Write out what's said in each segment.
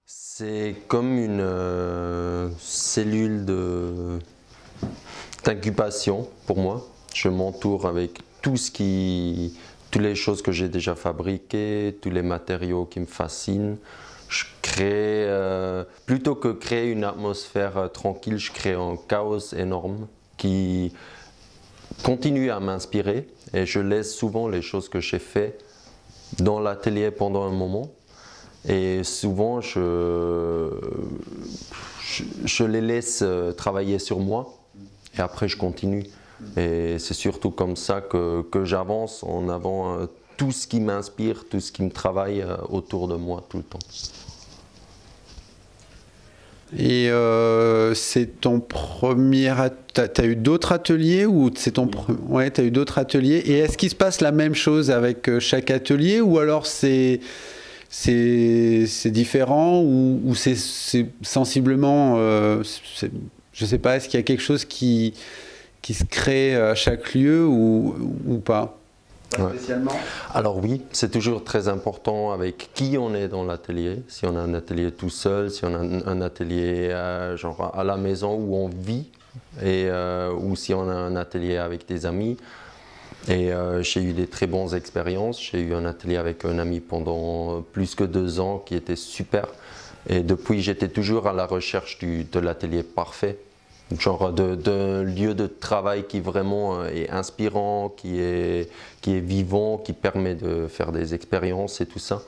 C'est comme une cellule d'incubation pour moi. Je m'entoure avec toutes les choses que j'ai déjà fabriquées, tous les matériaux qui me fascinent. Je crée, plutôt que créer une atmosphère tranquille, je crée un chaos énorme qui continue à m'inspirer et je laisse souvent les choses que j'ai faites dans l'atelier pendant un moment. Et souvent, je les laisse travailler sur moi et après je continue. Et c'est surtout comme ça que j'avance en avant tout ce qui m'inspire, tout ce qui me travaille autour de moi tout le temps. Et c'est ton premier... T'as eu d'autres ateliers ou c'est ton ouais, t'as eu d'autres ateliers. Et est-ce qu'il se passe la même chose avec chaque atelier ou alors c'est différent ou c'est sensiblement... je sais pas, est-ce qu'il y a quelque chose qui se crée à chaque lieu ou pas? Pas spécialement. Alors oui, c'est toujours très important avec qui on est dans l'atelier. Si on a un atelier tout seul, si on a un atelier genre à la maison où on vit, ou si on a un atelier avec des amis. Et j'ai eu des très bonnes expériences. J'ai eu un atelier avec un ami pendant plus que 2 ans qui était super. Et depuis, j'étais toujours à la recherche de l'atelier parfait. Genre d'un lieu de travail qui vraiment est inspirant, qui est vivant, qui permet de faire des expériences et tout ça.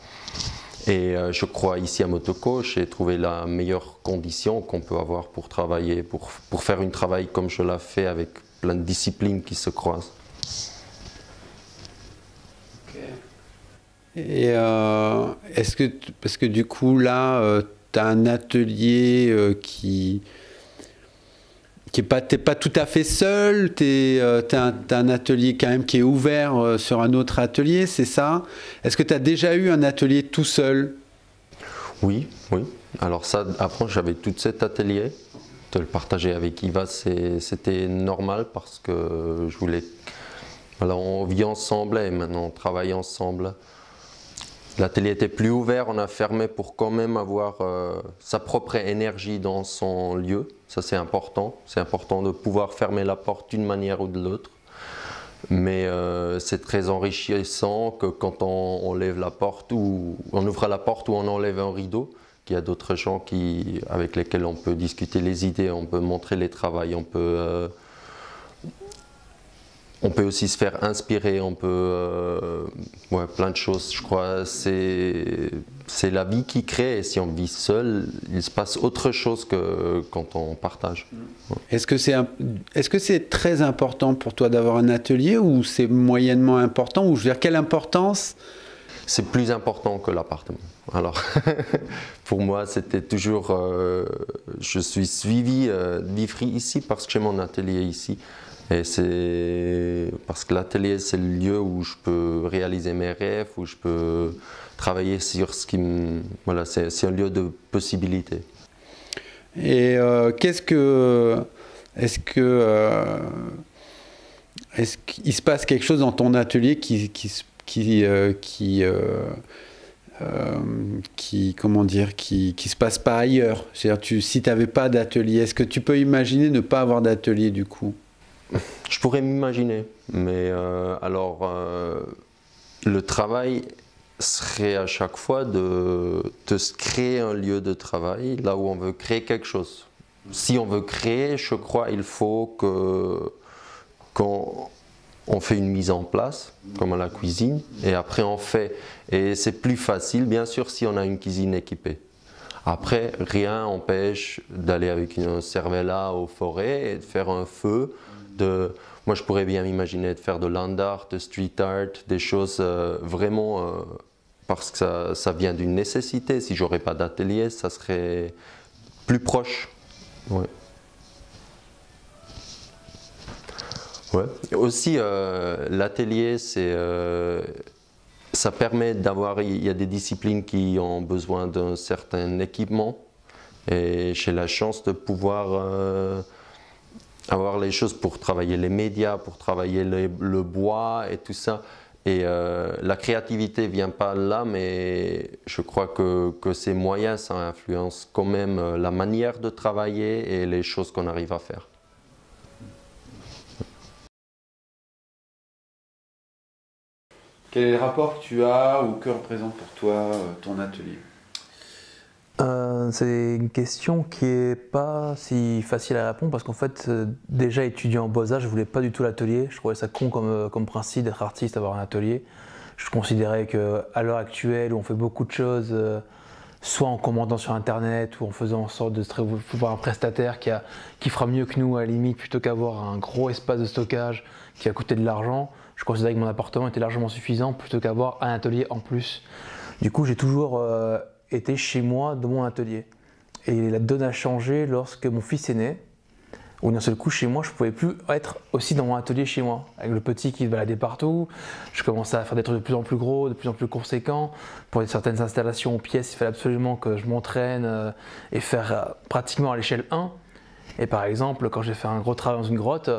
Et je crois ici à Motoko, j'ai trouvé la meilleure condition qu'on peut avoir pour travailler, pour faire un travail comme je l'ai fait avec plein de disciplines qui se croisent. Et parce que du coup là, tu as un atelier t'es pas tout à fait seul, t'as un atelier quand même qui est ouvert sur un autre atelier, c'est ça? Est-ce que tu as déjà eu un atelier tout seul? Oui, oui. Alors ça, après j'avais tout cet atelier. De le partager avec Iva, c'était normal parce que je voulais... Voilà, on vit ensemble et maintenant on travaille ensemble. L'atelier était plus ouvert, on a fermé pour quand même avoir sa propre énergie dans son lieu. Ça c'est important de pouvoir fermer la porte d'une manière ou de l'autre. Mais c'est très enrichissant que quand on lève la porte ou on ouvre la porte ou on enlève un rideau, qu'il y a d'autres gens avec lesquels on peut discuter les idées, on peut montrer les travaux, on peut aussi se faire inspirer, on peut... ouais, plein de choses, je crois. C'est la vie qui crée et si on vit seul, il se passe autre chose que quand on partage. Ouais. Est-ce que c'est très important pour toi d'avoir un atelier ou c'est moyennement important? Ou je veux dire, quelle importance? C'est plus important que l'appartement. Alors, pour moi, c'était toujours... je suis suivi d'Ivry ici parce que j'ai mon atelier ici. Et c'est parce que l'atelier, c'est le lieu où je peux réaliser mes rêves, où je peux travailler sur ce qui me... Voilà, c'est un lieu de possibilités. Et est-ce qu'il se passe quelque chose dans ton atelier comment dire, qui se passe pas ailleurs? C'est-à-dire, si tu n'avais pas d'atelier, est-ce que tu peux imaginer ne pas avoir d'atelier du coup? Je pourrais m'imaginer, mais le travail serait à chaque fois de se créer un lieu de travail là où on veut créer quelque chose. Si on veut créer, je crois il faut qu'on fait une mise en place, comme à la cuisine, et après on fait. Et c'est plus facile, bien sûr, si on a une cuisine équipée. Après, rien n'empêche d'aller avec une cervella aux forêts et de faire un feu. Moi, je pourrais bien m'imaginer de faire de land art, de street art, des choses vraiment parce que ça vient d'une nécessité. Si j'aurais pas d'atelier, ça serait plus proche. Ouais. Ouais. Et aussi, l'atelier, ça permet d'avoir. Il y a des disciplines qui ont besoin d'un certain équipement, et j'ai la chance de pouvoir avoir les choses pour travailler les médias, pour travailler le bois et tout ça. Et la créativité ne vient pas là, mais je crois que ces moyens, ça influence quand même la manière de travailler et les choses qu'on arrive à faire. Quel est le rapport que tu as ou que représente pour toi ton atelier? C'est une question qui n'est pas si facile à répondre parce qu'en fait, déjà étudiant en Beaux-Arts, je ne voulais pas du tout l'atelier. Je trouvais ça con comme principe d'être artiste, avoir un atelier. Je considérais qu'à l'heure actuelle, où on fait beaucoup de choses, soit en commandant sur Internet ou en faisant en sorte de voir un prestataire qui fera mieux que nous à la limite, plutôt qu'avoir un gros espace de stockage qui va coûter de l'argent, je considérais que mon appartement était largement suffisant plutôt qu'avoir un atelier en plus. Du coup, j'ai toujours été chez moi dans mon atelier. Et la donne a changé lorsque mon fils est né, où d'un seul coup chez moi je ne pouvais plus être aussi dans mon atelier chez moi, avec le petit qui se baladait partout. Je commençais à faire des trucs de plus en plus gros, de plus en plus conséquents. Pour certaines installations aux pièces, il fallait absolument que je m'entraîne et faire pratiquement à l'échelle 1. Et par exemple, quand j'ai fait un gros travail dans une grotte,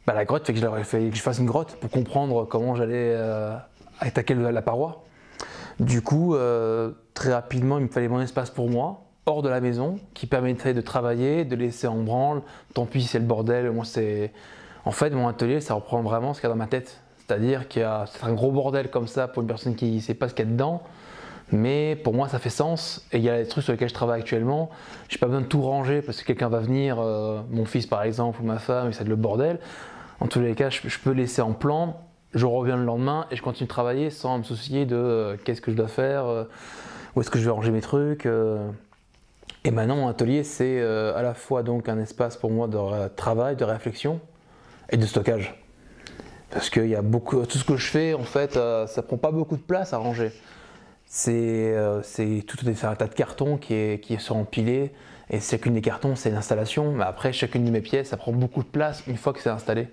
la grotte fait que je fasse une grotte pour comprendre comment j'allais attaquer la paroi. Du coup, très rapidement, il me fallait mon espace pour moi, hors de la maison, qui permettrait de travailler, de laisser en branle. Tant pis si c'est le bordel, moi c'est... En fait, mon atelier, ça reprend vraiment ce qu'il y a dans ma tête. C'est-à-dire qu'il y a c'est un gros bordel comme ça pour une personne qui ne sait pas ce qu'il y a dedans. Mais pour moi, ça fait sens. Et il y a des trucs sur lesquels je travaille actuellement. Je n'ai pas besoin de tout ranger parce que quelqu'un va venir, mon fils par exemple, ou ma femme, et c'est le bordel. En tous les cas, je peux laisser en plan. Je reviens le lendemain et je continue de travailler sans me soucier de qu'est-ce que je dois faire, où est-ce que je vais ranger mes trucs. Et maintenant, mon atelier, c'est à la fois donc un espace pour moi de travail, de réflexion et de stockage. Parce qu'il y a beaucoup, tout ce que je fais, en fait, ça prend pas beaucoup de place à ranger. C'est un tas de cartons qui sont empilés et chacune des cartons, c'est une installation. Mais après, chacune de mes pièces, ça prend beaucoup de place une fois que c'est installé.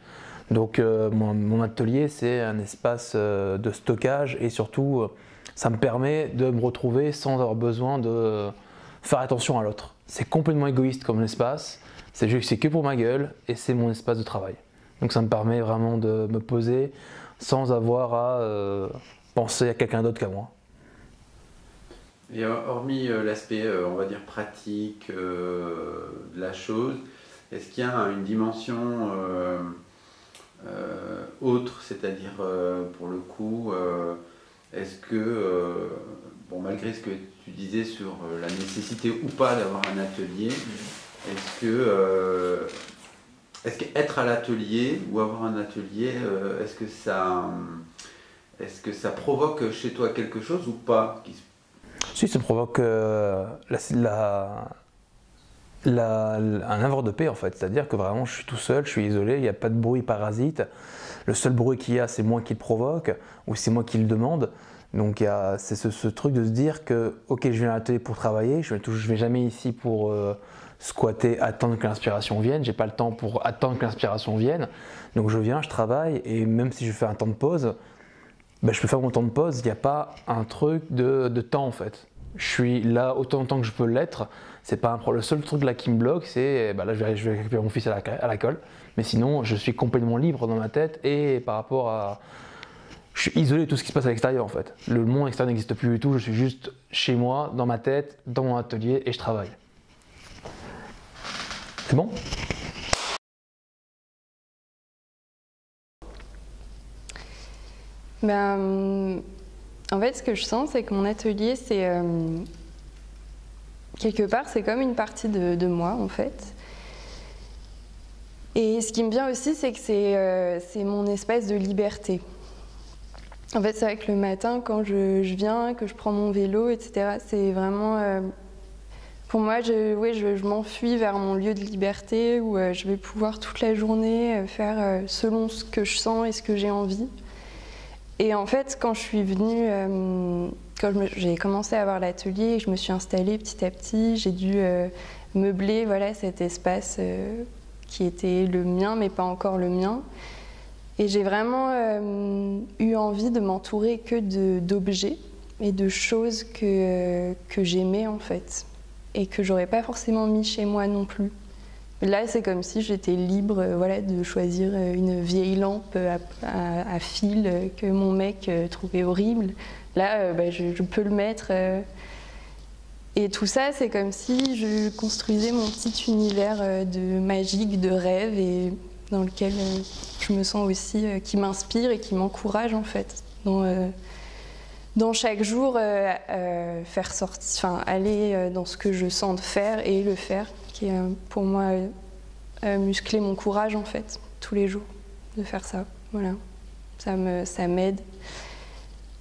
Donc mon atelier, c'est un espace de stockage et surtout, ça me permet de me retrouver sans avoir besoin de faire attention à l'autre. C'est complètement égoïste comme espace, c'est que pour ma gueule et c'est mon espace de travail. Donc ça me permet vraiment de me poser sans avoir à penser à quelqu'un d'autre qu'à moi. Et hormis l'aspect, on va dire, pratique de la chose, est-ce qu'il y a une dimension autre, c'est-à-dire pour le coup, est-ce que, bon, malgré ce que tu disais sur la nécessité ou pas d'avoir un atelier, est-ce qu'être à l'atelier ou avoir un atelier, est-ce que ça provoque chez toi quelque chose ou pas? Si, ça provoque un havre de paix en fait, c'est-à-dire que vraiment je suis tout seul, je suis isolé, il n'y a pas de bruit parasite. Le seul bruit qu'il y a, c'est moi qui le provoque ou c'est moi qui le demande. Donc c'est ce truc de se dire que ok, je viens à l'atelier pour travailler, je vais jamais ici pour squatter, attendre que l'inspiration vienne. J'ai pas le temps pour attendre que l'inspiration vienne. Donc je viens, je travaille et même si je fais un temps de pause, je peux faire mon temps de pause. Il n'y a pas un truc de temps en fait. Je suis là autant de temps que je peux l'être. C'est pas un problème. Le seul truc là qui me bloque, c'est là je vais récupérer mon fils à l'école. Mais sinon, je suis complètement libre dans ma tête et par rapport à, je suis isolé de tout ce qui se passe à l'extérieur en fait. Le monde extérieur n'existe plus du tout. Je suis juste chez moi, dans ma tête, dans mon atelier et je travaille. C'est bon ? En fait, ce que je sens, c'est que mon atelier, c'est quelque part, c'est comme une partie de moi, en fait. Et ce qui me vient aussi, c'est que c'est mon espace de liberté. En fait, c'est vrai que le matin, quand je viens, que je prends mon vélo, etc., c'est vraiment... pour moi, je m'enfuis vers mon lieu de liberté où je vais pouvoir toute la journée faire selon ce que je sens et ce que j'ai envie. Et en fait, quand je suis venue, quand j'ai commencé à avoir l'atelier et que je me suis installée petit à petit, j'ai dû meubler cet espace qui était le mien, mais pas encore le mien. Et j'ai vraiment eu envie de m'entourer que d'objets et de choses que j'aimais en fait, et que j'aurais pas forcément mis chez moi non plus. Là, c'est comme si j'étais libre voilà, de choisir une vieille lampe à fil que mon mec trouvait horrible. Là, bah, je peux le mettre. Et tout ça, c'est comme si je construisais mon petit univers de magique, de rêve, et dans lequel je me sens aussi, qui m'inspire et qui m'encourage en fait. Dans chaque jour, faire sortir, aller dans ce que je sens de faire et le faire, qui est pour moi muscler mon courage en fait, tous les jours, de faire ça. Voilà, ça m'aide.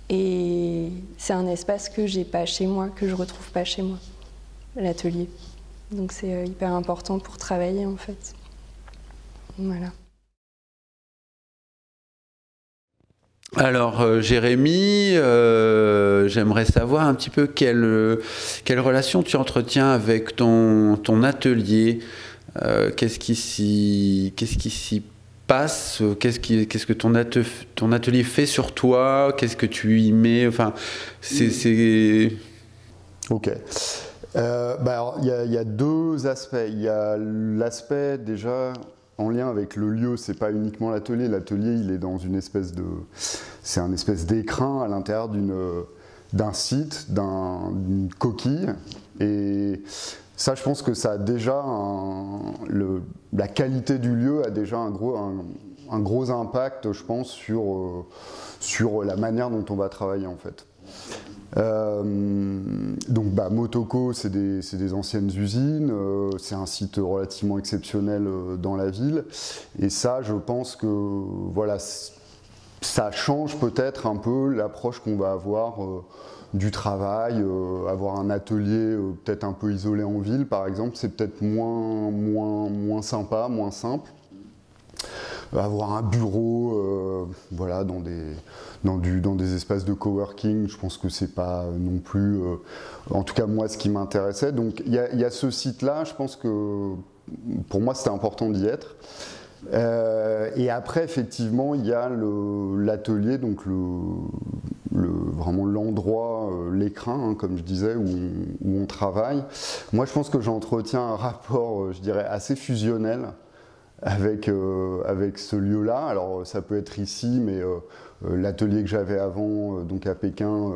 Et c'est un espace que j'ai pas chez moi, que je retrouve pas chez moi, l'atelier. Donc c'est hyper important pour travailler en fait. Voilà. Alors Jérémy, j'aimerais savoir un petit peu quelle relation tu entretiens avec ton atelier. Qu'est-ce qui s'y passe? Qu'est-ce que ton atelier fait sur toi? Qu'est-ce que tu y mets? Enfin, c'est... Ok. Alors, il y a deux aspects. Il y a l'aspect déjà en lien avec le lieu. C'est pas uniquement l'atelier. L'atelier, il est dans une espèce de, c'est un espèce d'écrin à l'intérieur d'un site, d'une coquille. Et ça, je pense que ça a déjà la qualité du lieu a déjà un gros impact, je pense, sur la manière dont on va travailler en fait. Donc Motoko, c'est des anciennes usines, c'est un site relativement exceptionnel dans la ville, et ça, je pense que voilà, ça change peut-être un peu l'approche qu'on va avoir du travail. Avoir un atelier peut-être un peu isolé en ville, par exemple, c'est peut-être moins sympa, moins simple. Avoir un bureau voilà, dans des espaces de coworking, je pense que c'est pas non plus, en tout cas moi, ce qui m'intéressait. Donc il y a ce site-là, je pense que pour moi c'était important d'y être. Et après, effectivement, il y a l'atelier, donc vraiment l'endroit, l'écrin, comme je disais, où on travaille. Moi, je pense que j'entretiens un rapport, je dirais, assez fusionnel avec ce lieu-là. Alors, ça peut être ici, mais l'atelier que j'avais avant, donc à Pékin,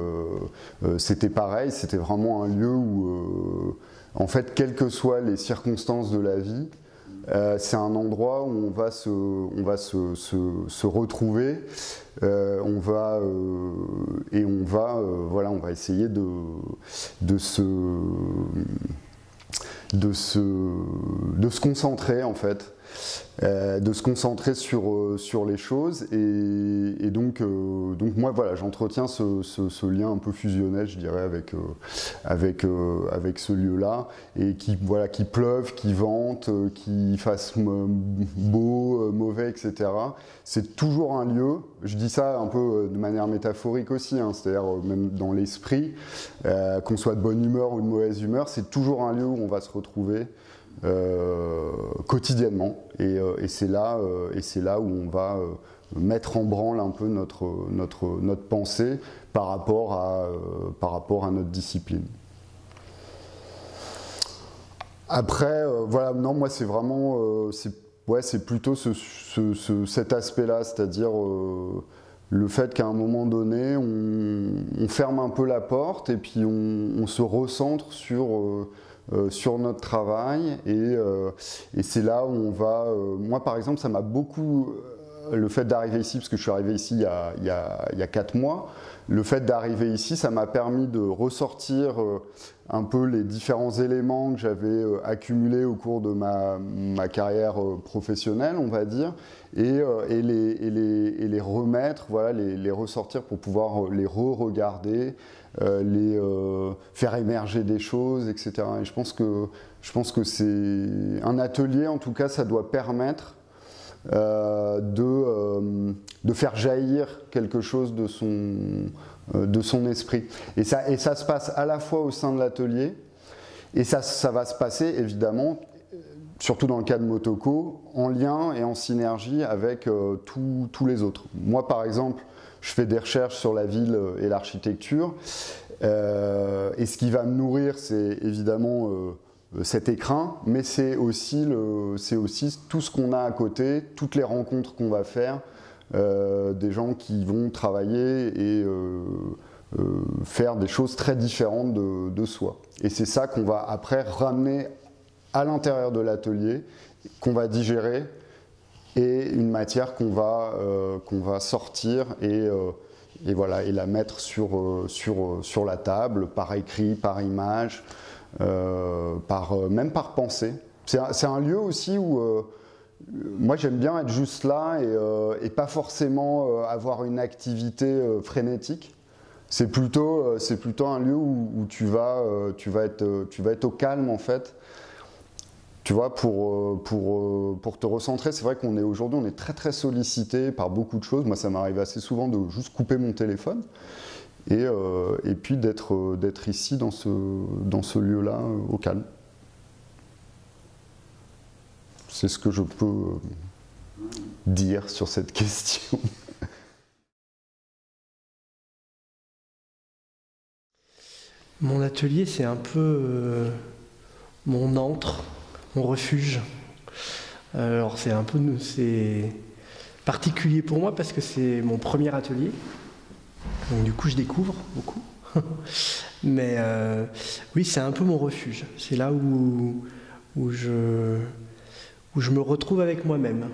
c'était pareil. C'était vraiment un lieu où, en fait, quelles que soient les circonstances de la vie, c'est un endroit où on va se retrouver, on va essayer de se concentrer en fait, de se concentrer sur les choses, et donc moi voilà, j'entretiens ce lien un peu fusionnel, je dirais, avec ce lieu-là, et qui pleuve, qui vente, qui fasse beau, mauvais, etc. C'est toujours un lieu, je dis ça un peu de manière métaphorique aussi, hein, c'est-à-dire même dans l'esprit, qu'on soit de bonne humeur ou de mauvaise humeur, c'est toujours un lieu où on va se retrouver quotidiennement, et c'est là où on va mettre en branle un peu notre pensée par rapport à notre discipline. Après, voilà, non, moi c'est vraiment, c'est plutôt cet aspect-là, c'est-à-dire le fait qu'à un moment donné, on ferme un peu la porte et puis on se recentre sur notre travail, et c'est là où on va... moi par exemple, ça m'a beaucoup... le fait d'arriver ici, parce que je suis arrivé ici il y a 4 mois, le fait d'arriver ici, ça m'a permis de ressortir un peu les différents éléments que j'avais accumulés au cours de ma carrière professionnelle, on va dire, et les remettre, voilà, les ressortir pour pouvoir les re-regarder, faire émerger des choses, etc. Et je pense que c'est un atelier, en tout cas, ça doit permettre de faire jaillir quelque chose de son esprit. Et ça se passe à la fois au sein de l'atelier, et ça va se passer évidemment, surtout dans le cas de Motoko, en lien et en synergie avec tous les autres. Moi par exemple, je fais des recherches sur la ville et l'architecture, et ce qui va me nourrir, c'est évidemment cet écrin, mais c'est aussi tout ce qu'on a à côté, toutes les rencontres qu'on va faire, des gens qui vont travailler et faire des choses très différentes de soi. Et c'est ça qu'on va après ramener à l'intérieur de l'atelier, qu'on va digérer, et une matière qu'on va sortir et voilà, et la mettre sur la table, par écrit, par image, même par pensée. C'est un lieu aussi où moi j'aime bien être juste là et pas forcément avoir une activité frénétique. C'est plutôt un lieu où tu vas être au calme en fait. Tu vois, pour te recentrer, c'est vrai qu'aujourd'hui on est très très sollicité par beaucoup de choses. Moi ça m'arrive assez souvent de juste couper mon téléphone et puis d'être ici dans ce lieu-là au calme. C'est ce que je peux dire sur cette question. Mon atelier, c'est un peu mon antre, mon refuge. Alors c'est particulier pour moi parce que c'est mon premier atelier. Donc du coup, je découvre beaucoup. Mais oui, c'est un peu mon refuge. C'est là où je me retrouve avec moi-même.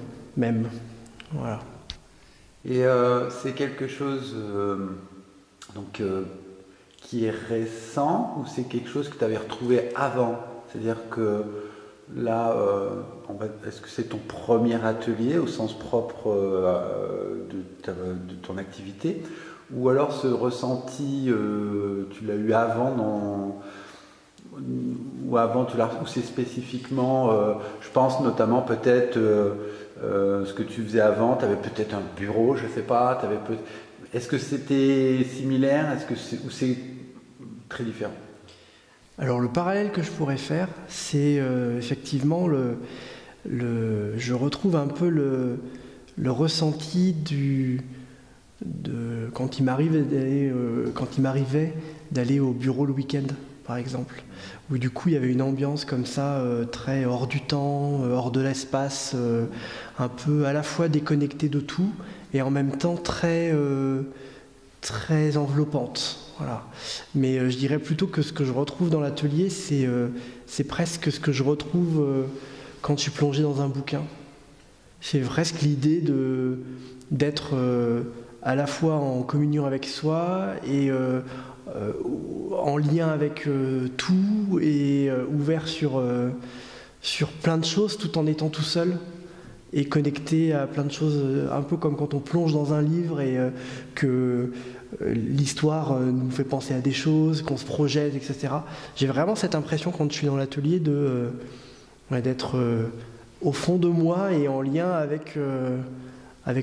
Voilà. Et c'est quelque chose qui est récent ou c'est quelque chose que tu avais retrouvé avant? C'est-à-dire que là, est-ce que c'est ton premier atelier au sens propre de ton activité? Ou alors ce ressenti, tu l'as eu avant ou c'est spécifiquement, je pense notamment peut-être ce que tu faisais avant, tu avais peut-être un bureau, je ne sais pas, est-ce que c'était similaire, ou c'est très différent? Alors le parallèle que je pourrais faire, c'est effectivement je retrouve un peu le ressenti quand il m'arrivait d'aller au bureau le week-end, par exemple, où du coup il y avait une ambiance comme ça, très hors du temps, hors de l'espace, un peu à la fois déconnectée de tout et en même temps très enveloppante. Voilà. Mais je dirais plutôt que ce que je retrouve dans l'atelier, c'est presque ce que je retrouve quand je suis plongé dans un bouquin. C'est presque l'idée d'être à la fois en communion avec soi et en lien avec tout et ouvert sur plein de choses tout en étant tout seul et connecté à plein de choses, un peu comme quand on plonge dans un livre et que l'histoire nous fait penser à des choses, qu'on se projette, etc. J'ai vraiment cette impression quand je suis dans l'atelier d'être au fond de moi et en lien avec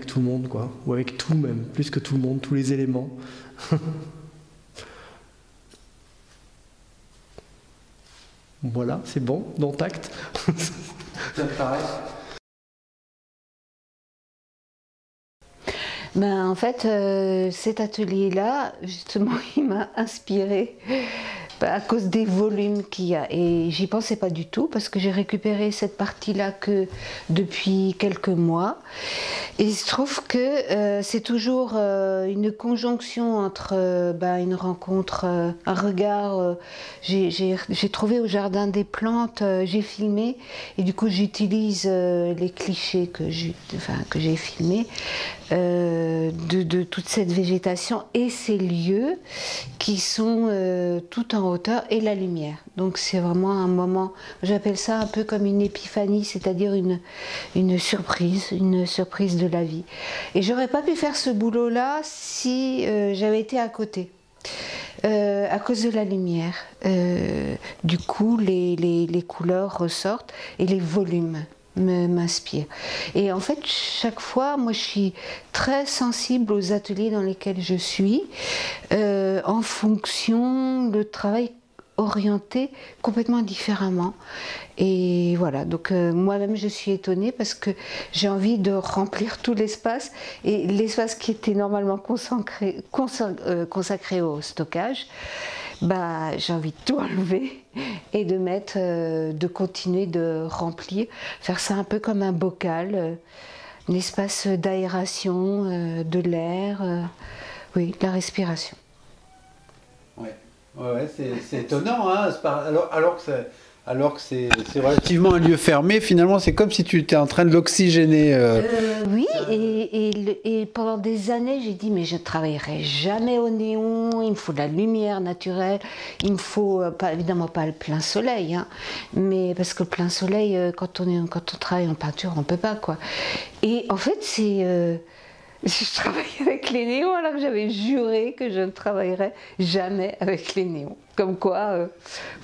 tout le monde, quoi, ou avec tout même, plus que tout le monde, tous les éléments. Voilà, c'est bon, dans Tact. Ça te paraît? Ben, en fait, cet atelier-là, justement, il m'a inspirée à cause des volumes qu'il y a. Et j'y pensais pas du tout parce que j'ai récupéré cette partie-là que depuis quelques mois. Et il se trouve que c'est toujours une conjonction entre une rencontre, un regard. J'ai trouvé au Jardin des Plantes, j'ai filmé et du coup j'utilise les clichés que j'ai filmés de toute cette végétation et ces lieux qui sont tout en hauteur et la lumière. Donc c'est vraiment un moment, j'appelle ça un peu comme une épiphanie, c'est-à-dire une surprise de la vie. Et j'aurais pas pu faire ce boulot-là si j'avais été à côté. À cause de la lumière. Du coup, les couleurs ressortent et les volumes m'inspirent. Et en fait, chaque fois, moi, je suis très sensible aux ateliers dans lesquels je suis, en fonction de travail orienté complètement différemment. Et voilà, donc moi-même je suis étonnée parce que j'ai envie de remplir tout l'espace et l'espace qui était normalement consacré au stockage, bah, j'ai envie de tout enlever et de mettre, de continuer de remplir, faire ça un peu comme un bocal, un espace d'aération, de l'air, oui, de la respiration. Ouais, c'est étonnant, hein, alors que c'est relativement un lieu fermé, finalement, c'est comme si tu étais en train de l'oxygéner. Oui, et pendant des années, j'ai dit, mais je ne travaillerai jamais au néon, il me faut de la lumière naturelle, il me faut, évidemment pas le plein soleil, hein, mais parce que le plein soleil, quand on travaille en peinture, on ne peut pas, quoi. Et en fait, je travaille avec les néons alors que j'avais juré que je ne travaillerais jamais avec les néons. Comme quoi,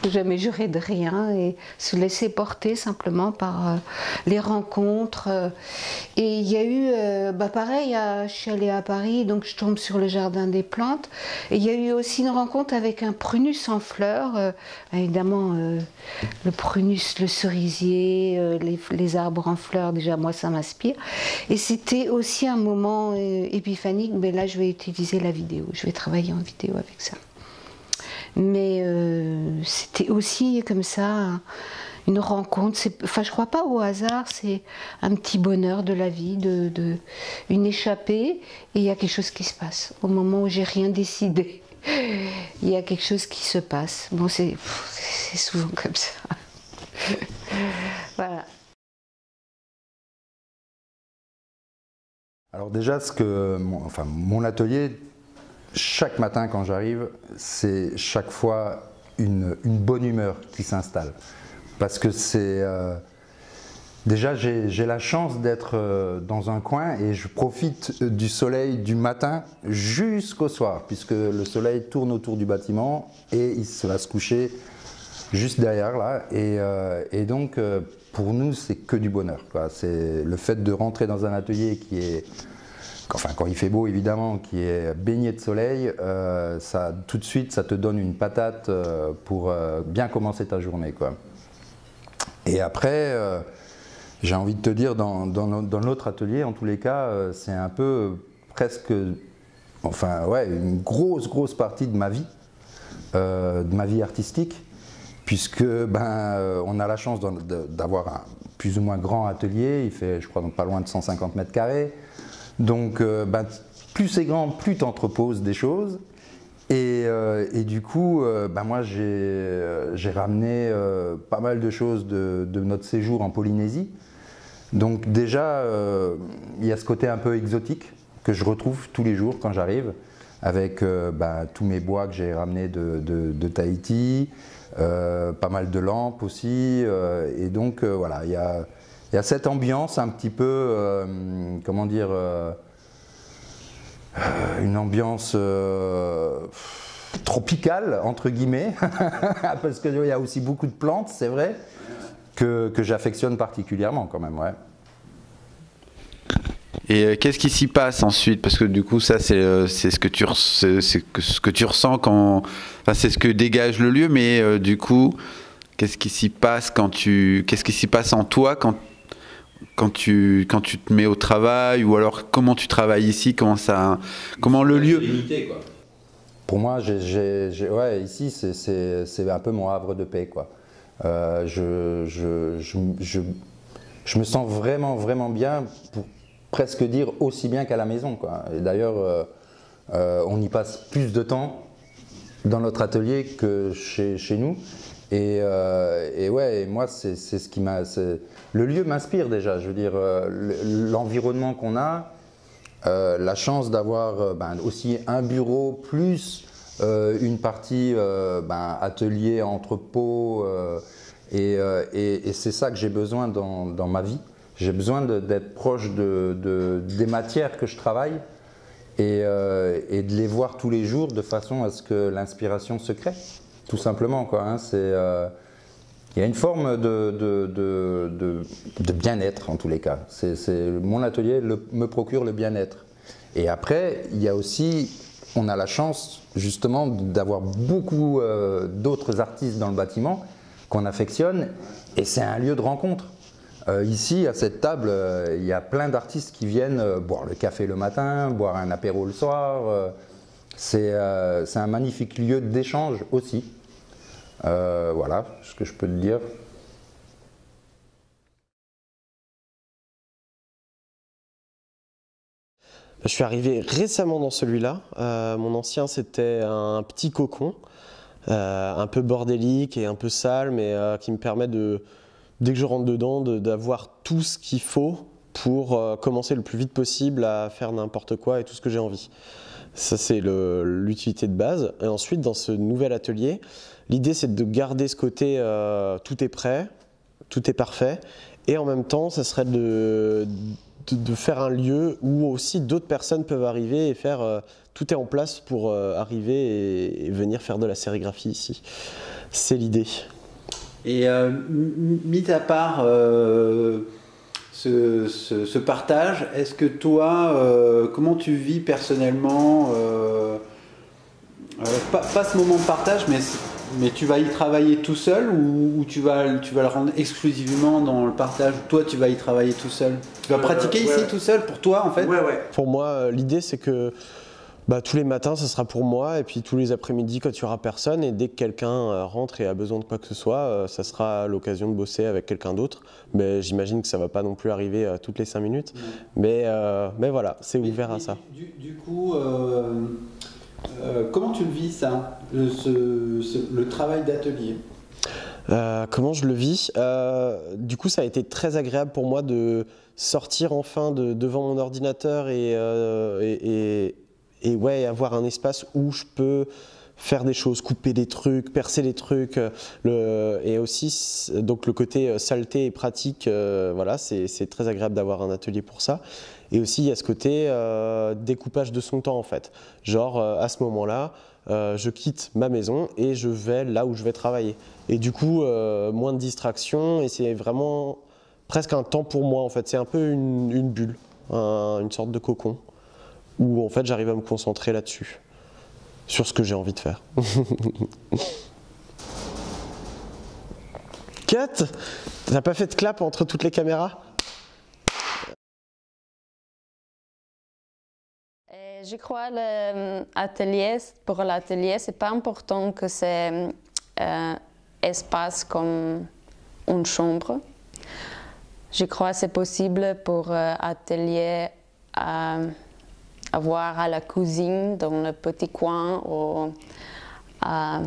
faut jamais jurer de rien et se laisser porter simplement par les rencontres. Et il y a eu, pareil, je suis allée à Paris, donc je tombe sur le jardin des plantes. Et il y a eu aussi une rencontre avec un prunus en fleurs. Évidemment, le prunus, le cerisier, les arbres en fleurs, déjà moi ça m'inspire. Et c'était aussi un moment épiphanique, mais là je vais utiliser la vidéo, je vais travailler en vidéo avec ça. Mais c'était aussi comme ça une rencontre, enfin je crois pas au hasard, c'est un petit bonheur de la vie, une échappée, et il y a quelque chose qui se passe. Au moment où j'ai rien décidé, il y a quelque chose qui se passe. Bon, c'est souvent comme ça. Voilà. Alors déjà, mon atelier, chaque matin quand j'arrive, c'est chaque fois une bonne humeur qui s'installe. Parce que c'est... déjà, j'ai la chance d'être dans un coin et je profite du soleil du matin jusqu'au soir, puisque le soleil tourne autour du bâtiment et il va se coucher juste derrière là. Et donc, pour nous, c'est que du bonheur, quoi. C'est le fait de rentrer dans un atelier qui est... Enfin, quand il fait beau, évidemment, qui est baigné de soleil, tout de suite, ça te donne une patate pour bien commencer ta journée, quoi. Et après, j'ai envie de te dire, dans notre atelier, en tous les cas, c'est un peu presque, enfin, ouais, une grosse partie de ma vie artistique, puisque on a la chance d'avoir un plus ou moins grand atelier. Il fait, je crois, pas loin de 150 mètres carrés. Donc, plus c'est grand, plus tu entreposes des choses. Et du coup, moi, j'ai ramené pas mal de choses de notre séjour en Polynésie. Donc déjà, il y a ce côté un peu exotique que je retrouve tous les jours quand j'arrive, avec tous mes bois que j'ai ramenés de Tahiti, pas mal de lampes aussi. Et donc, voilà, il y a cette ambiance un petit peu, comment dire, une ambiance tropicale, entre guillemets, parce qu'il y a aussi beaucoup de plantes, c'est vrai, que j'affectionne particulièrement quand même, ouais. Et qu'est-ce qui s'y passe ensuite? Parce que du coup, ça, c'est ce que tu ressens quand... Enfin, c'est ce que dégage le lieu, mais du coup, qu'est-ce qui s'y passe qu'est-ce qui s'y passe en toi quand tu te mets au travail, ou alors comment tu travailles ici, comment le lieu... Pour moi, ouais, ici, c'est un peu mon havre de paix, quoi. Je me sens vraiment bien, pour presque dire aussi bien qu'à la maison, quoi. Et d'ailleurs, on y passe plus de temps dans notre atelier que chez nous. Et ouais, et moi, c'est ce qui m'a... Le lieu m'inspire déjà, je veux dire, l'environnement qu'on a, la chance d'avoir aussi un bureau, plus une partie atelier, entrepôt, et c'est ça que j'ai besoin dans ma vie. J'ai besoin d'être proche des matières que je travaille et de les voir tous les jours de façon à ce que l'inspiration se crée, tout simplement, quoi, hein. Il y a une forme de bien-être en tous les cas. Mon atelier me procure le bien-être. Et après, il y a aussi, on a la chance justement d'avoir beaucoup d'autres artistes dans le bâtiment qu'on affectionne, et c'est un lieu de rencontre. Ici, à cette table, il y a plein d'artistes qui viennent boire le café le matin, boire un apéro le soir. C'est un magnifique lieu d'échange aussi. Voilà ce que je peux te dire. Je suis arrivé récemment dans celui-là. Mon ancien, c'était un petit cocon, un peu bordélique et un peu sale, mais qui me permet de, dès que je rentre dedans, d'avoir tout ce qu'il faut pour commencer le plus vite possible à faire n'importe quoi et tout ce que j'ai envie. Ça, c'est l'utilité de base. Et ensuite, dans ce nouvel atelier, l'idée, c'est de garder ce côté tout est prêt, tout est parfait, et en même temps, ça serait de faire un lieu où aussi d'autres personnes peuvent arriver et faire tout est en place pour arriver et venir faire de la sérigraphie ici. C'est l'idée. Et mis à part ce partage, est-ce que toi, comment tu vis personnellement pas ce moment de partage, mais tu vas y travailler tout seul ou tu vas le rendre exclusivement dans le partage? Toi, tu vas y travailler tout seul? Tu vas pratiquer ici tout seul pour toi en fait? Ouais. Pour moi, l'idée c'est que tous les matins, ce sera pour moi, et puis tous les après-midi quand il n'y aura personne, et dès que quelqu'un rentre et a besoin de quoi que ce soit, ça sera l'occasion de bosser avec quelqu'un d'autre. Mais j'imagine que ça ne va pas non plus arriver toutes les 5 minutes. Mais voilà, c'est ouvert à ça. Du coup, comment tu le vis ça, le travail d'atelier? Comment je le vis? Du coup, ça a été très agréable pour moi de sortir enfin devant mon ordinateur et ouais, avoir un espace où je peux faire des choses, couper des trucs, percer des trucs, et aussi donc le côté saleté et pratique, voilà, c'est très agréable d'avoir un atelier pour ça. Et aussi il y a ce côté découpage de son temps en fait, genre à ce moment-là, je quitte ma maison et je vais là où je vais travailler. Et du coup, moins de distractions, et c'est vraiment presque un temps pour moi en fait, c'est un peu une bulle, une sorte de cocon, où en fait j'arrive à me concentrer là-dessus, sur ce que j'ai envie de faire. Cut! T'as pas fait de clap entre toutes les caméras? Je crois que pour l'atelier, c'est pas important que c'est espace comme une chambre. Je crois que c'est possible pour atelier avoir à la cuisine dans le petit coin ou à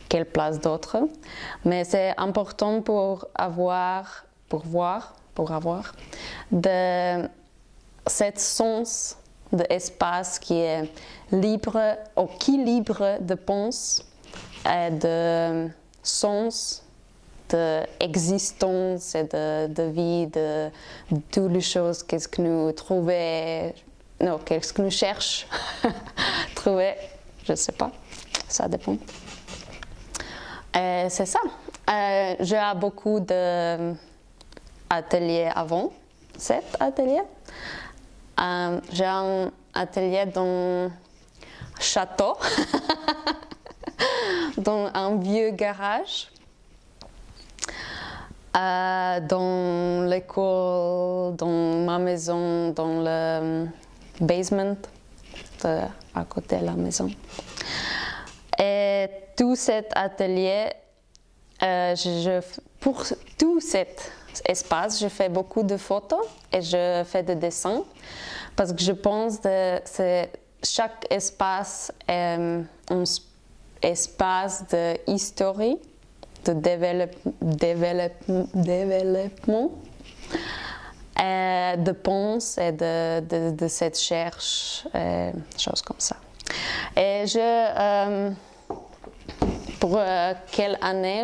quelle place d'autre. Mais c'est important pour avoir de cette sens d'espace qui est libre de pensée et de sens d'existence et de vie, de toutes les choses, qu'est-ce que nous trouvons, non, qu'est-ce que nous cherchons trouver, je ne sais pas, ça dépend. C'est ça. J'ai beaucoup d'ateliers avant cet atelier. J'ai un atelier dans un château, dans un vieux garage, dans l'école, dans ma maison, dans le basement, à côté de la maison. Et tout cet atelier, pour tout cet espace, je fais beaucoup de photos et je fais des dessins parce que je pense que chaque espace est un espace d'histoire, de développement, de pensée et de cette recherche, choses comme ça. Et pour quelle année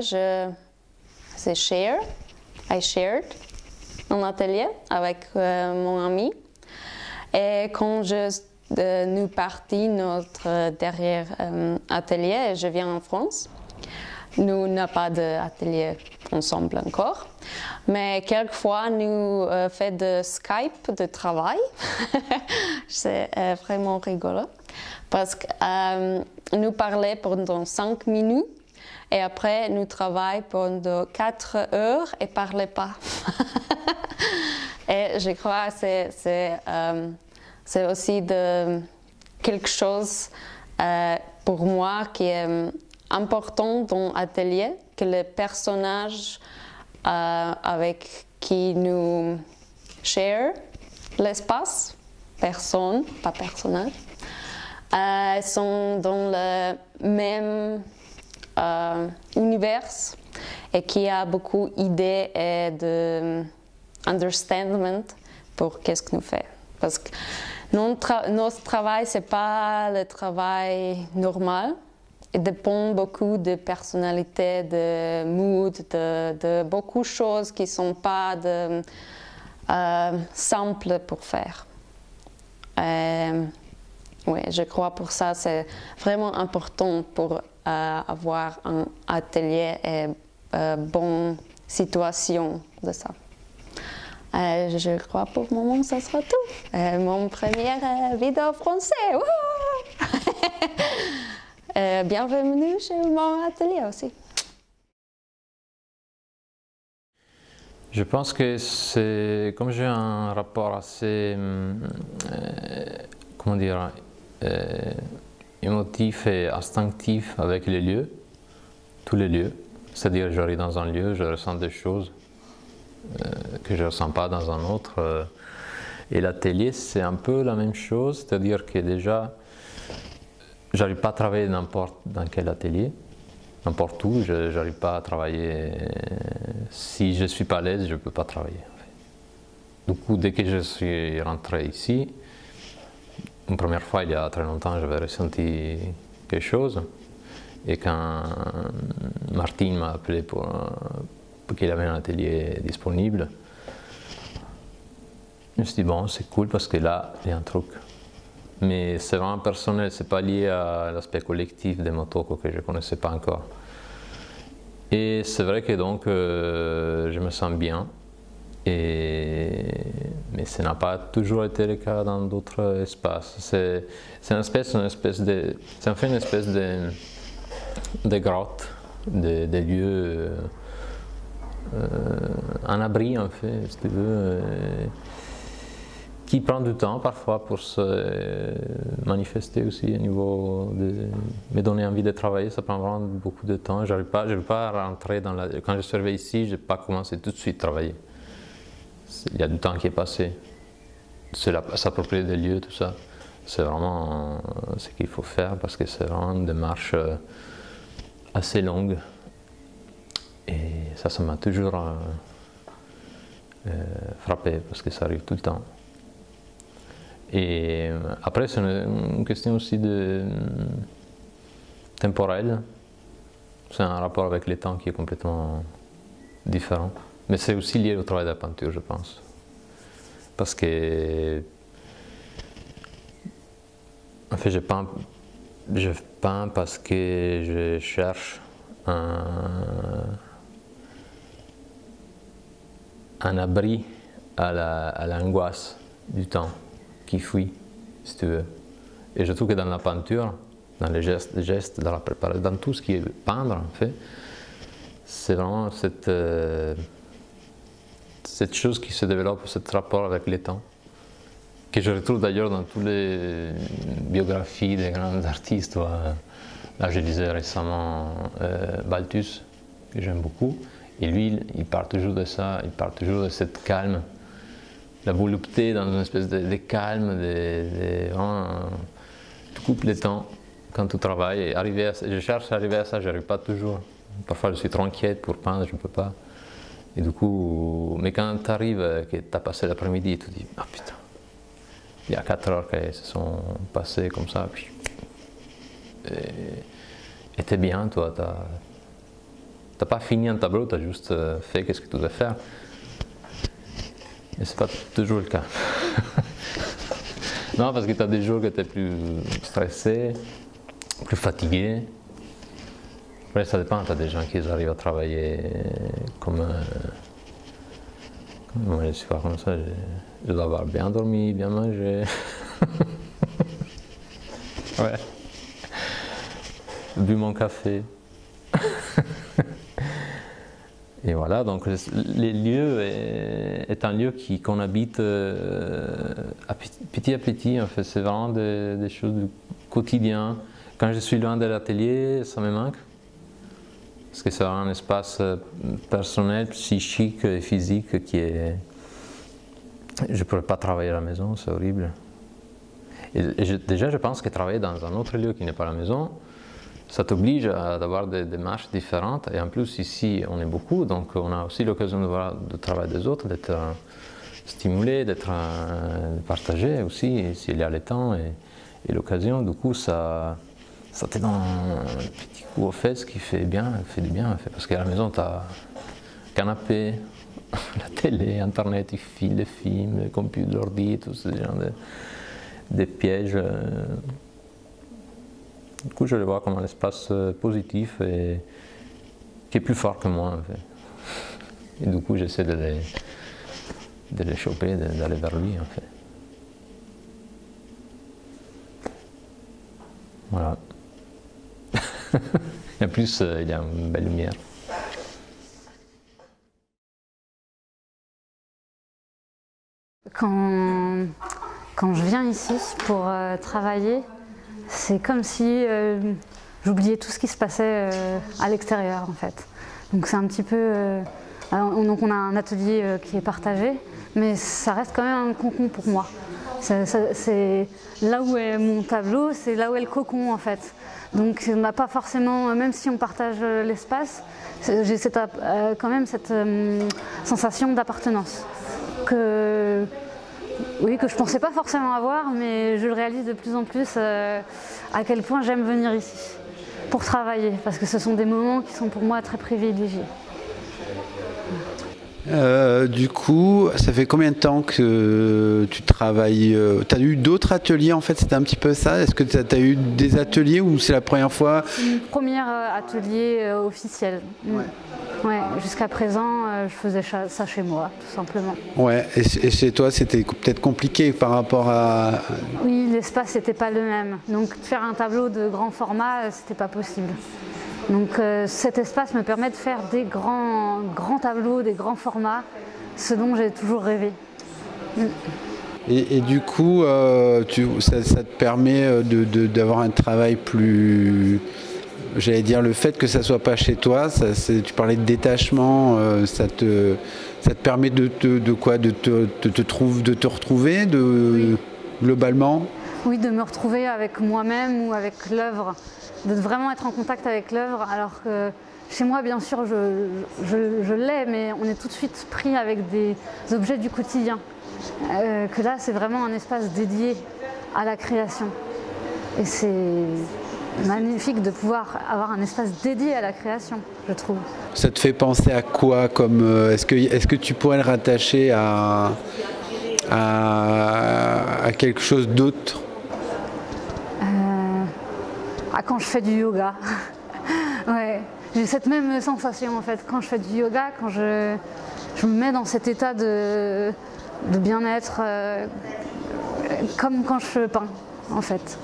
I shared un atelier avec mon ami. Et quand nous partis notre dernier atelier, je viens en France. Nous n'avons pas d'atelier ensemble encore, mais quelquefois nous faisons de Skype de travail. C'est vraiment rigolo parce que nous parlons pendant 5 minutes et après nous travaillons pendant 4 heures et ne parlons pas. Et je crois que c'est aussi quelque chose pour moi qui est important dans l'atelier, que le personnage avec qui nous share l'espace, personne, pas personnage, sont dans le même univers et qui a beaucoup d'idées et de understanding pour qu'est-ce que nous fait. Parce que notre travail, ce n'est pas le travail normal. Il dépend beaucoup de personnalité, de mood, de beaucoup de choses qui ne sont pas simples pour faire. Oui, je crois pour ça c'est vraiment important pour avoir un atelier et bonne situation de ça. Je crois pour le moment ça sera tout. Mon première vidéo français. Bienvenue chez mon atelier aussi. Je pense que c'est, comme j'ai un rapport assez, comment dire, émotif et instinctif avec les lieux, tous les lieux. C'est-à-dire, j'arrive dans un lieu, je ressens des choses que je ne ressens pas dans un autre. Et l'atelier, c'est un peu la même chose, c'est-à-dire que déjà, j'arrive pas à travailler n'importe dans quel atelier, n'importe où, je n'arrive pas à travailler. Si je ne suis pas à l'aise, je ne peux pas travailler. En fait. Du coup, dès que je suis rentré ici, une première fois, il y a très longtemps, j'avais ressenti quelque chose. Et quand Martine m'a appelé pour qu'il avait un atelier disponible, je me suis dit, bon, c'est cool parce que là, il y a un truc. Mais c'est vraiment personnel, c'est pas lié à l'aspect collectif des Motoko que je ne connaissais pas encore. Et c'est vrai que donc je me sens bien, mais ça n'a pas toujours été le cas dans d'autres espaces. C'est une espèce de, ça fait une espèce de grotte, de lieux, un abri en fait, si tu veux. Qui prend du temps parfois pour se manifester aussi au niveau de me donner envie de travailler, ça prend vraiment beaucoup de temps. Je n'arrive pas à rentrer dans la... Quand je suis arrivé ici, je n'ai pas commencé tout de suite à travailler. Il y a du temps qui est passé. C'est s'approprier des lieux, tout ça. C'est vraiment ce qu'il faut faire parce que c'est vraiment une démarche assez longue. Et ça m'a toujours frappé parce que ça arrive tout le temps. Et après, c'est une question aussi de temporelle. C'est un rapport avec les temps qui est complètement différent. Mais c'est aussi lié au travail de la peinture, je pense. Parce que, en fait, je peins parce que je cherche un abri à l'angoisse du temps qui fuit, si tu veux. Et je trouve que dans la peinture, dans les gestes, dans la préparation, dans tout ce qui est peindre, en fait, c'est vraiment cette chose qui se développe, ce rapport avec le temps, que je retrouve d'ailleurs dans toutes les biographies des grands artistes. Là, je lisais récemment Balthus, que j'aime beaucoup, et lui, il parle toujours de ça, il parle toujours de cette calme, la volupté dans une espèce de calme, tu coupes le temps quand tu travailles. Et je cherche à arriver à ça, je n'arrive pas toujours. Parfois je suis trop inquiète pour peindre, je ne peux pas. Et du coup, mais quand tu arrives, que tu as passé l'après-midi, tu te dis, ah putain, il y a 4 heures qu'elles se sont passées comme ça, puis, et t'es bien, toi, t'as pas fini un tableau, tu as juste fait ce que tu devais faire. Et c'est pas toujours le cas. Non, parce que tu as des jours que tu es plus stressé, plus fatigué. Après, ça dépend, tu as des gens qui arrivent à travailler comme moi, je suis pas comme ça, je dois avoir bien dormi, bien mangé. Ouais. Bu mon café. Et voilà, donc les lieux est un lieu qu'on habite petit à petit. En fait, c'est vraiment des choses du quotidien Quand je suis loin de l'atelier, ça me manque. Parce que c'est un espace personnel, psychique et physique qui est... Je ne pourrais pas travailler à la maison, c'est horrible. Déjà, je pense que travailler dans un autre lieu qui n'est pas la maison, ça t'oblige à avoir des démarches différentes. Et en plus, ici, on est beaucoup, donc on a aussi l'occasion de voir le travail des autres, d'être stimulé, d'être partagé aussi, s'il y a le temps et l'occasion. Du coup, ça te donne un petit coup aux fesses qui fait du bien. Parce qu'à la maison, tu as le canapé, la télé, Internet, les films, le computer, l'ordi, tout ce genre de pièges. Du coup, je le vois comme un espace positif et qui est plus fort que moi, en fait. Et du coup, j'essaie de les choper, d'aller vers lui, en fait. Voilà. Et en plus, il y a une belle lumière. Quand je viens ici pour travailler, c'est comme si j'oubliais tout ce qui se passait à l'extérieur, en fait. Donc c'est un petit peu... donc on a un atelier qui est partagé, mais ça reste quand même un cocon pour moi. C'est là où est mon tableau, c'est là où est le cocon, en fait. Donc on n'a pas forcément, même si on partage l'espace, j'ai quand même cette sensation d'appartenance que je ne pensais pas forcément avoir, mais je le réalise de plus en plus à quel point j'aime venir ici pour travailler, parce que ce sont des moments qui sont pour moi très privilégiés. Du coup, ça fait combien de temps que tu travailles? Tu as eu d'autres ateliers, en fait, c'était un petit peu ça? Est-ce que tu as eu des ateliers ou c'est la première fois? Premier atelier officiel. Ouais. Ouais, jusqu'à présent, je faisais ça chez moi, tout simplement. Ouais, et chez toi, c'était peut-être compliqué par rapport à... Oui, l'espace n'était pas le même. Donc, faire un tableau de grand format, c'était pas possible. Donc, cet espace me permet de faire des grands tableaux, des grands formats, ce dont j'ai toujours rêvé. Et du coup, ça te permet d'avoir un travail plus... J'allais dire, le fait que ça soit pas chez toi, tu parlais de détachement, ça te permet de te retrouver oui. Globalement? Oui, de me retrouver avec moi-même ou avec l'œuvre, de vraiment être en contact avec l'œuvre, alors que chez moi, bien sûr, je l'ai, mais on est tout de suite pris avec des objets du quotidien. Que là, c'est vraiment un espace dédié à la création. Et c'est magnifique de pouvoir avoir un espace dédié à la création, je trouve. Ça te fait penser à quoi comme est-ce que tu pourrais le rattacher à quelque chose d'autre? Quand je fais du yoga. Ouais, j'ai cette même sensation en fait. Quand je fais du yoga, quand je me mets dans cet état de bien-être, comme quand je peins en fait.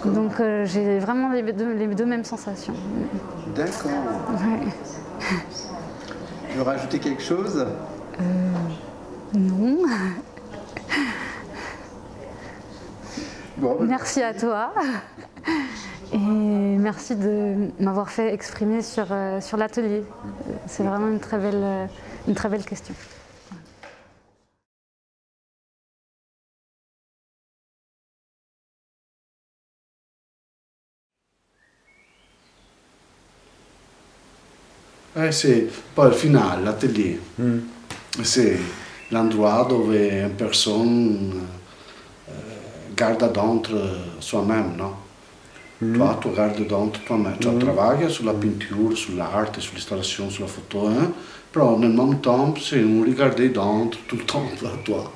Donc j'ai vraiment les deux mêmes sensations. D'accord. Ouais. Tu veux rajouter quelque chose? Non. Bon, merci à toi. Et merci de m'avoir fait exprimer sur l'atelier. C'est vraiment une très belle question. C'est poi al finale l'atelier, c'est l'endroit dove une personne garde dentro soi-même, no? Toi, tu regardes dentro toi-même, tu travailles sur la peinture, sur l'art, sur l'installation, sur la photo, però nel même temps, c'est un regarder dentro tout le temps à toi.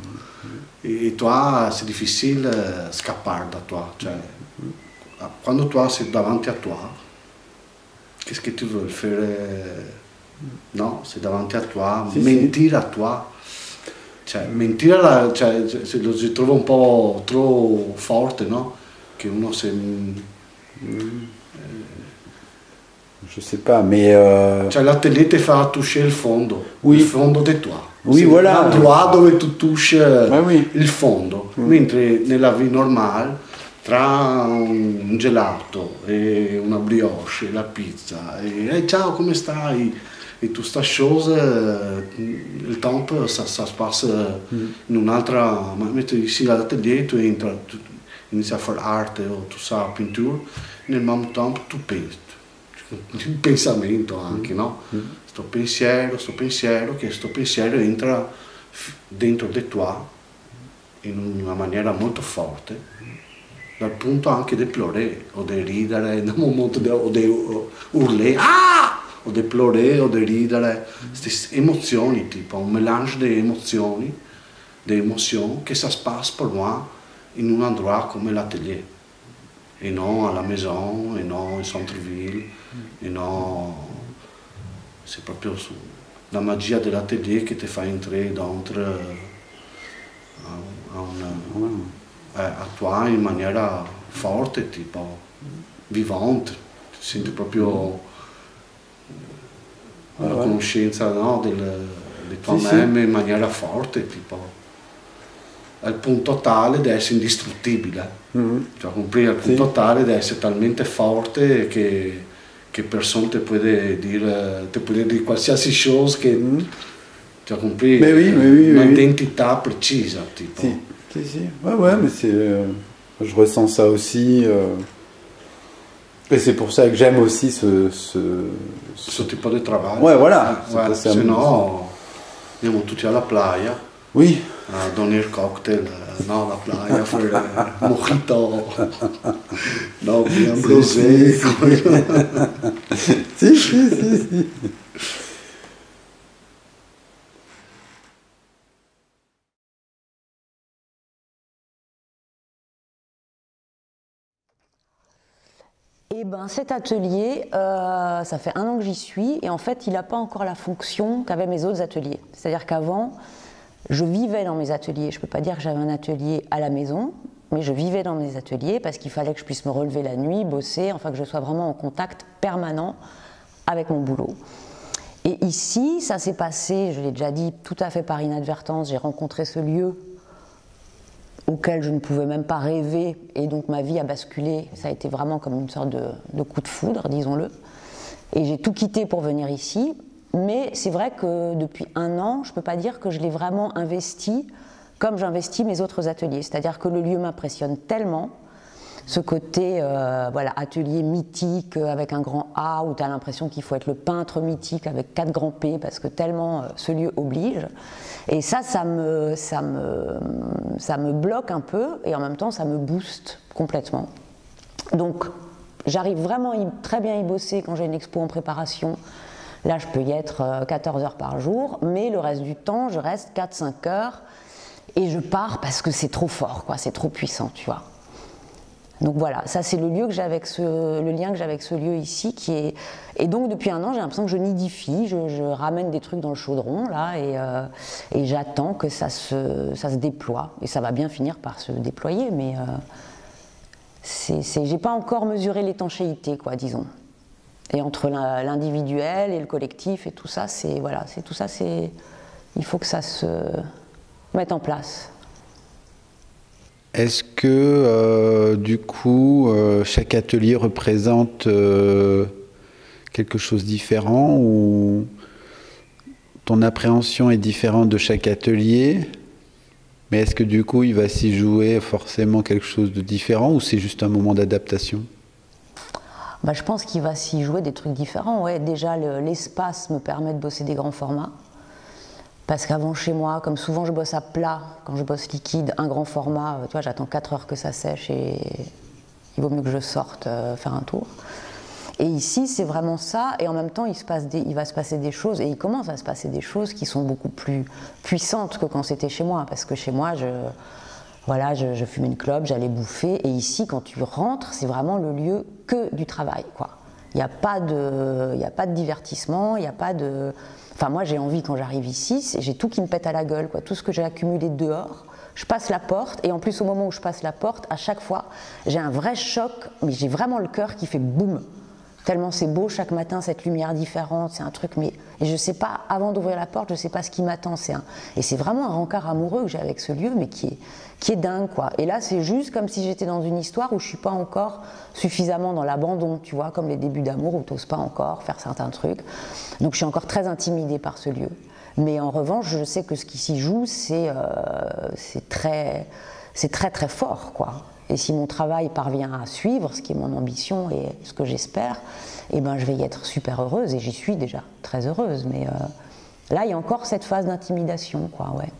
Et toi, c'est difficile de scappare da toi. Cioè, quando toi c'est davanti a toi, qu'est-ce que tu veux faire? Non, c'est davanti a toi, mentire a toi. Cioè, mentire, lo si trova un po' troppo forte, no? Che uno se... Je sais pas, mais... Cioè, l'atelier ti fa toucher il fondo, il fondo di toi. Oui, voilà. L'endroit dove tu touches il fondo. Mentre nella vita normale, tra un gelato e una brioche e la pizza e ciao come stai e tutte queste cose, il tempo ça se passe in un'altra, mentre ici all'atelier tu inizi a fare arte o tu sai pittura, nel même tempo tu pensi, il pensamento anche, no? Sto pensiero entra dentro di te in una maniera molto forte, dal punto anche di plorare o di ridere, o di urlare, o di plorare o di ridere, queste emozioni, tipo un mélange di emozioni che ça se passe per moi in un endroit come l'atelier, e non à la maison, e non in centre-ville, e non... C'est proprio la magia dell'atelier che ti fa entrare dentro a toi in maniera forte, tipo vivante, ti senti proprio la conoscenza, no, di toi-même in maniera forte, tipo al punto tale da essere indistruttibile, cioè al punto tale da essere talmente forte che personne te puede dire qualsiasi chose che tu as compris, une identité précise, tipo. Si. Ouais, mais je ressens ça aussi. Et c'est pour ça que j'aime aussi ce type de travail. Ouais, voilà. Sinon, andiamo tutti alla playa. Oui. A donner cocktail, no, alla playa, fare mojito, no, bien rosé. Si. Eh ben, cet atelier, ça fait 1 an que j'y suis et en fait, il n'a pas encore la fonction qu'avaient mes autres ateliers. C'est-à-dire qu'avant, je vivais dans mes ateliers. Je ne peux pas dire que j'avais un atelier à la maison, mais je vivais dans mes ateliers parce qu'il fallait que je puisse me relever la nuit, bosser, enfin que je sois vraiment en contact permanent avec mon boulot. Et ici, ça s'est passé, je l'ai déjà dit, tout à fait par inadvertance. J'ai rencontré ce lieu auquel je ne pouvais même pas rêver, et donc ma vie a basculé. Ça a été vraiment comme une sorte de coup de foudre, disons-le. Et j'ai tout quitté pour venir ici, mais c'est vrai que depuis 1 an, je ne peux pas dire que je l'ai vraiment investi comme j'investis mes autres ateliers. C'est-à-dire que le lieu m'impressionne tellement, ce côté voilà, atelier mythique avec un grand A, où tu as l'impression qu'il faut être le peintre mythique avec 4 grands P, parce que tellement ce lieu oblige. Et ça me bloque un peu, et en même temps, ça me booste complètement. Donc, j'arrive vraiment très bien à y bosser quand j'ai une expo en préparation. Là, je peux y être 14 heures par jour, mais le reste du temps, je reste 4-5 heures, et je pars parce que c'est trop fort, quoi, c'est trop puissant, tu vois. Donc voilà, ça c'est le lien que j'ai avec ce lieu ici qui est... Et donc depuis 1 an, j'ai l'impression que je nidifie, je ramène des trucs dans le chaudron là et j'attends que ça se déploie. Et ça va bien finir par se déployer, mais j'ai pas encore mesuré l'étanchéité, quoi, disons. Et entre l'individuel et le collectif et tout ça, il faut que ça se mette en place. Est-ce que, du coup, chaque atelier représente quelque chose de différent, ou ton appréhension est différente de chaque atelier, mais est-ce que, du coup, il va s'y jouer forcément quelque chose de différent, ou c'est juste un moment d'adaptation ? Bah, je pense qu'il va s'y jouer des trucs différents. Ouais. Déjà, l'espace me permet de bosser des grands formats. Parce qu'avant, chez moi, comme souvent je bosse à plat, quand je bosse liquide, un grand format, tu vois, j'attends 4 heures que ça sèche et il vaut mieux que je sorte faire un tour. Et ici, c'est vraiment ça, et en même temps, il va se passer des choses, et il commence à se passer des choses qui sont beaucoup plus puissantes que quand c'était chez moi. Parce que chez moi, je fumais une clope, j'allais bouffer, et ici, quand tu rentres, c'est vraiment le lieu que du travail, quoi. Il n'y a pas de divertissement, il n'y a pas de... Enfin, moi, j'ai envie, quand j'arrive ici, j'ai tout qui me pète à la gueule, quoi. Tout ce que j'ai accumulé dehors, je passe la porte, et en plus, au moment où je passe la porte, à chaque fois, j'ai un vrai choc, mais j'ai vraiment le cœur qui fait boum. tellement c'est beau chaque matin, cette lumière différente, c'est un truc, mais et je sais pas, avant d'ouvrir la porte, je sais pas ce qui m'attend. Et c'est vraiment un rencard amoureux que j'ai avec ce lieu, mais qui est dingue, quoi. Et là, c'est juste comme si j'étais dans une histoire où je suis pas encore suffisamment dans l'abandon, tu vois, comme les débuts d'amour où tu n'oses pas encore faire certains trucs. Donc je suis encore très intimidée par ce lieu. Mais en revanche, je sais que ce qui s'y joue, c'est très très fort, quoi. Et si mon travail parvient à suivre, ce qui est mon ambition et ce que j'espère, eh ben, je vais y être super heureuse, et j'y suis déjà très heureuse. Mais là, il y a encore cette phase d'intimidation, quoi, ouais.